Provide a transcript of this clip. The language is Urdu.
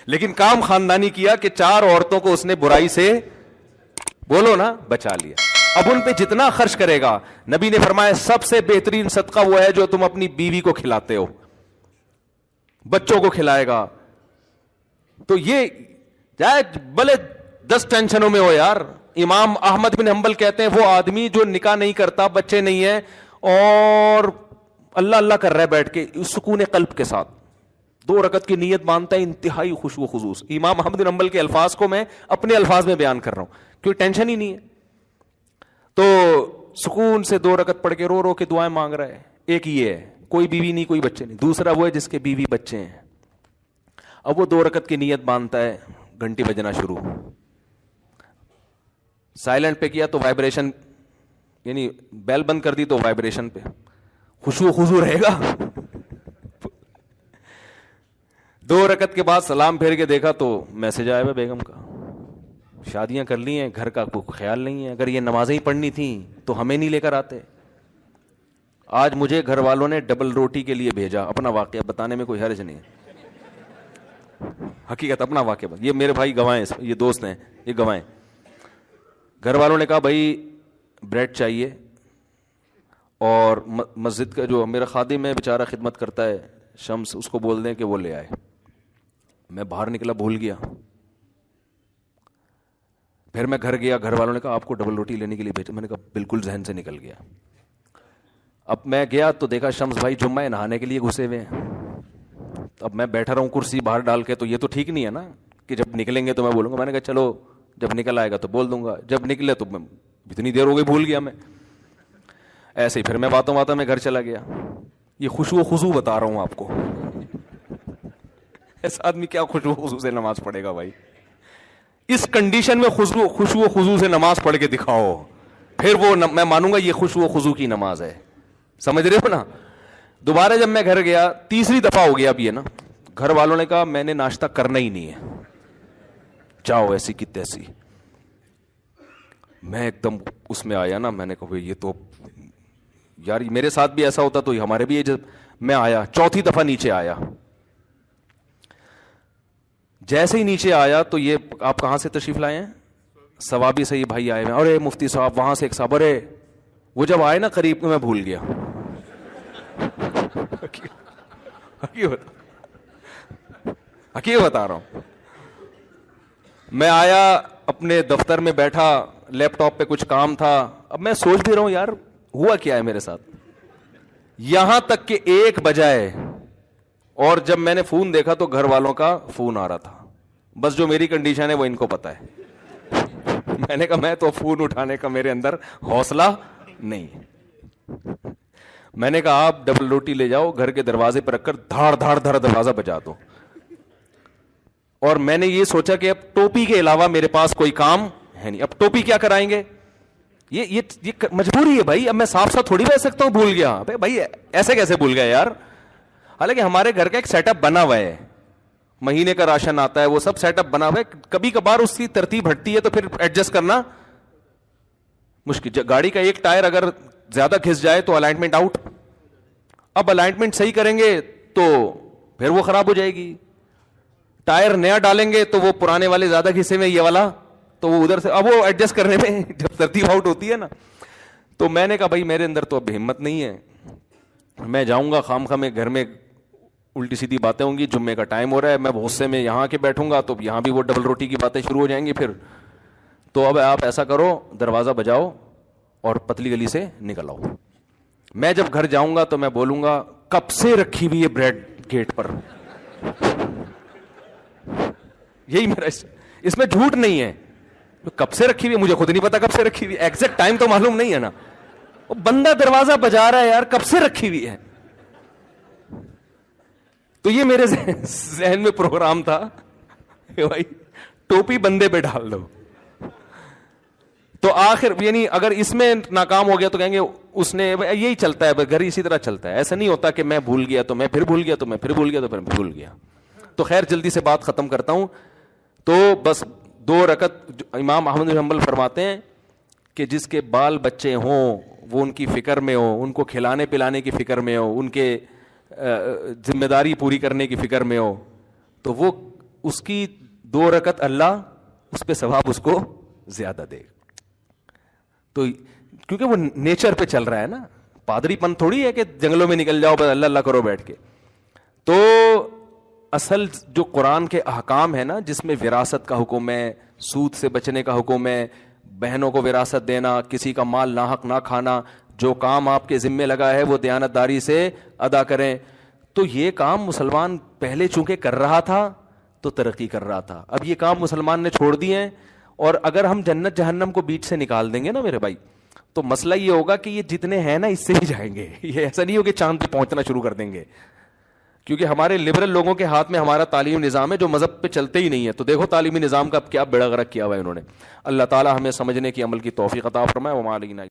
لیکن کام خاندانی کیا کہ 4 عورتوں کو اس نے برائی سے بولو نا بچا لیا. اب ان پہ جتنا خرچ کرے گا, نبی نے فرمایا سب سے بہترین صدقہ وہ ہے جو تم اپنی بیوی کو کھلاتے ہو, بچوں کو کھلائے گا. تو یہ جائے بھلے 10 ٹینشنوں میں ہو یار. امام احمد بن حنبل کہتے ہیں وہ آدمی جو نکاح نہیں کرتا, بچے نہیں ہیں, اور اللہ اللہ کر رہا ہے بیٹھ کے سکون قلب کے ساتھ, 2 رکعت کی نیت مانتا ہے, انتہائی خوشو و خضوع. امام احمد بن حنبل کے الفاظ کو میں اپنے الفاظ میں بیان کر رہا ہوں کیونکہ ٹینشن ہی نہیں ہے. تو سکون سے 2 رکعت پڑھ کے رو رو کے دعائیں مانگ رہا ہے. ایک یہ ہے کوئی بیوی نہیں کوئی بچے نہیں. دوسرا وہ ہے جس کے بیوی بچے ہیں. اب وہ 2 رکعت کی نیت باندھتا ہے, گھنٹی بجنا شروع, سائلنٹ پہ کیا تو وائبریشن, یعنی بیل بند کر دی تو وائبریشن پہ, خشوع و خضوع رہے گا. 2 رکعت کے بعد سلام پھیر کے دیکھا تو میسج آیا ہے بیگم کا, شادیاں کر لی ہیں, گھر کا کوئی خیال نہیں ہے. اگر یہ نمازیں ہی پڑھنی تھیں تو ہمیں نہیں لے کر آتے. آج مجھے گھر والوں نے ڈبل روٹی کے لیے بھیجا. اپنا واقعہ بتانے میں کوئی حرج نہیں, حقیقت اپنا واقعہ. یہ میرے بھائی گواہیں, یہ دوست ہیں, یہ گواہیں. گھر والوں نے کہا بھائی بریڈ چاہیے, اور مسجد کا جو میرا خادم ہے بیچارہ خدمت کرتا ہے شمس, اس کو بول دیں کہ وہ لے آئے. میں باہر نکلا, بھول گیا. پھر میں گھر گیا, گھر والوں نے کہا آپ کو ڈبل روٹی لینے کے لیے بھیجا. میں نے کہا بالکل ذہن سے نکل گیا. اب میں گیا تو دیکھا شمس بھائی جمعہ نہانے کے لیے گھسے ہوئے ہیں. اب میں بیٹھا رہا ہوں کرسی باہر ڈال کے, تو یہ تو ٹھیک نہیں ہے نا کہ جب نکلیں گے تو میں بولوں گا. میں نے کہا چلو جب نکل آئے گا تو بول دوں گا, جب نکلے تو میں اتنی دیر ہو گئی بھول گیا میں. ایسے ہی پھر میں باتوں میں گھر چلا گیا. یہ خشوع و خضوع بتا رہا ہوں آپ کو. ایسا آدمی کیا خشوع و خضوع سے نماز پڑھے گا بھائی؟ اس کنڈیشن میں خشوع و خضوع سے نماز پڑھ کے دکھاؤ, پھر وہ میں مانوں گا یہ خشوع و خضوع کی نماز ہے. سمجھ رہے ہو نا؟ دوبارہ جب میں گھر گیا, تیسری دفعہ ہو گیا اب یہ نا, گھر والوں نے کہا میں نے ناشتہ کرنا ہی نہیں ہے, جاؤ ایسی کی تیسی. میں ایک دم اس میں آیا نا, میں نے کہا یہ تو یار میرے ساتھ بھی ایسا ہوتا تو ہمارے بھی. جب میں آیا چوتھی دفعہ نیچے آیا, جیسے ہی نیچے آیا تو یہ آپ کہاں سے تشریف لائے ہیں؟ ثوابی سے ہی بھائی آئے ہیں. ارے مفتی صاحب, وہاں سے ایک صاحب, ارے وہ جب آئے نا قریب میں بھول گیا. حقیقت بتا رہا ہوں. میں آیا اپنے دفتر میں بیٹھا, لیپ ٹاپ پہ کچھ کام تھا. اب میں سوچ بھی رہا ہوں یار ہوا کیا ہے میرے ساتھ, یہاں تک کہ 1 بجائے. اور جب میں نے فون دیکھا تو گھر والوں کا فون آ رہا تھا. بس جو میری کنڈیشن ہے وہ ان کو پتا ہے. میں نے کہا میں تو فون اٹھانے کا میرے اندر حوصلہ نہیں. میں نے کہا آپ ڈبل روٹی لے جاؤ, گھر کے دروازے پر رکھ کر دھاڑ دھاڑ دھڑ دروازہ بجا دو. اور میں نے یہ سوچا کہ اب ٹوپی کے علاوہ میرے پاس کوئی کام ہے نہیں. اب ٹوپی کیا کرائیں گے, یہ مجبوری ہے بھائی. اب میں صاف صاف تھوڑی بہ سکتا ہوں بھول گیا. بھائی ایسے کیسے بھول گیا یار؟ حالانکہ ہمارے گھر کا ایک سیٹ اپ بنا ہوا ہے, مہینے کا راشن آتا ہے, وہ سب سیٹ اپ بنا ہوا ہے. کبھی کبھار اس کی ترتیب ہٹتی ہے تو پھر ایڈجسٹ کرنا مشکل. گاڑی کا ایک ٹائر اگر زیادہ گھس جائے تو الائنمنٹ آؤٹ. اب الائنمنٹ صحیح کریں گے تو پھر وہ خراب ہو جائے گی. ٹائر نیا ڈالیں گے تو وہ پرانے والے زیادہ گھسے میں, یہ والا تو وہ ادھر سے, اب وہ ایڈجسٹ کرنے میں جب ترتیب آؤٹ ہوتی ہے نا. تو میں نے کہا بھائی میرے اندر تو اب ہمت نہیں ہے, میں جاؤں گا خام خواہ میں گھر میں الٹی سیدھی باتیں ہوں گی. جمعے کا ٹائم ہو رہا ہے, میں غصے میں یہاں کے بیٹھوں گا تو یہاں بھی وہ ڈبل روٹی کی باتیں شروع ہو جائیں گی پھر. تو اب آپ ایسا کرو, دروازہ بجاؤ اور پتلی گلی سے نکل آؤ. میں جب گھر جاؤں گا تو میں بولوں گا کب سے رکھی ہوئی ہے بریڈ گیٹ پر. یہی میرا, اس میں جھوٹ نہیں ہے. کب سے رکھی ہوئی مجھے خود نہیں پتا کب سے رکھی ہوئی, ایگزیکٹ ٹائم تو معلوم نہیں ہے نا. وہ بندہ دروازہ بجا رہا ہے یار, کب سے رکھی ہوئی ہے. تو یہ میرے ذہن میں پروگرام تھا کہ بھائی ٹوپی بندے پہ ڈال دو. تو آخر یعنی اگر اس میں ناکام ہو گیا تو کہیں گے اس نے, یہی چلتا ہے گھر اسی طرح چلتا ہے. ایسا نہیں ہوتا کہ میں بھول گیا تو میں پھر بھول گیا تو میں پھر بھول گیا تو پھر بھول گیا. تو خیر جلدی سے بات ختم کرتا ہوں. تو بس 2 رکعت امام احمد بن حنبل فرماتے ہیں کہ جس کے بال بچے ہوں وہ ان کی فکر میں ہو, ان کو کھلانے پلانے کی فکر میں ہو, ان کے ذمہ داری پوری کرنے کی فکر میں ہو, تو وہ اس کی 2 رکعت اللہ اس پہ ثواب اس کو زیادہ دے. تو کیونکہ وہ نیچر پہ چل رہا ہے نا, پادری پن تھوڑی ہے کہ جنگلوں میں نکل جاؤ بس اللہ اللہ کرو بیٹھ کے. تو اصل جو قرآن کے احکام ہے نا, جس میں وراثت کا حکم ہے, سود سے بچنے کا حکم ہے, بہنوں کو وراثت دینا, کسی کا مال ناحق نہ کھانا, جو کام آپ کے ذمے لگا ہے وہ دیانتداری سے ادا کریں. تو یہ کام مسلمان پہلے چونکہ کر رہا تھا تو ترقی کر رہا تھا, اب یہ کام مسلمان نے چھوڑ دیے ہیں. اور اگر ہم جنت جہنم کو بیچ سے نکال دیں گے نا میرے بھائی, تو مسئلہ یہ ہوگا کہ یہ جتنے ہیں نا اس سے ہی جائیں گے. یہ ایسا نہیں ہو کہ چاند پہ پہنچنا شروع کر دیں گے, کیونکہ ہمارے لبرل لوگوں کے ہاتھ میں ہمارا تعلیمی نظام ہے جو مذہب پہ چلتے ہی نہیں ہے. تو دیکھو تعلیمی نظام کا کیا بیڑا غرق کیا ہوا ہے انہوں نے. اللہ تعالی ہمیں سمجھنے کی عمل کی توفیق عطا فرمائے. وما علینا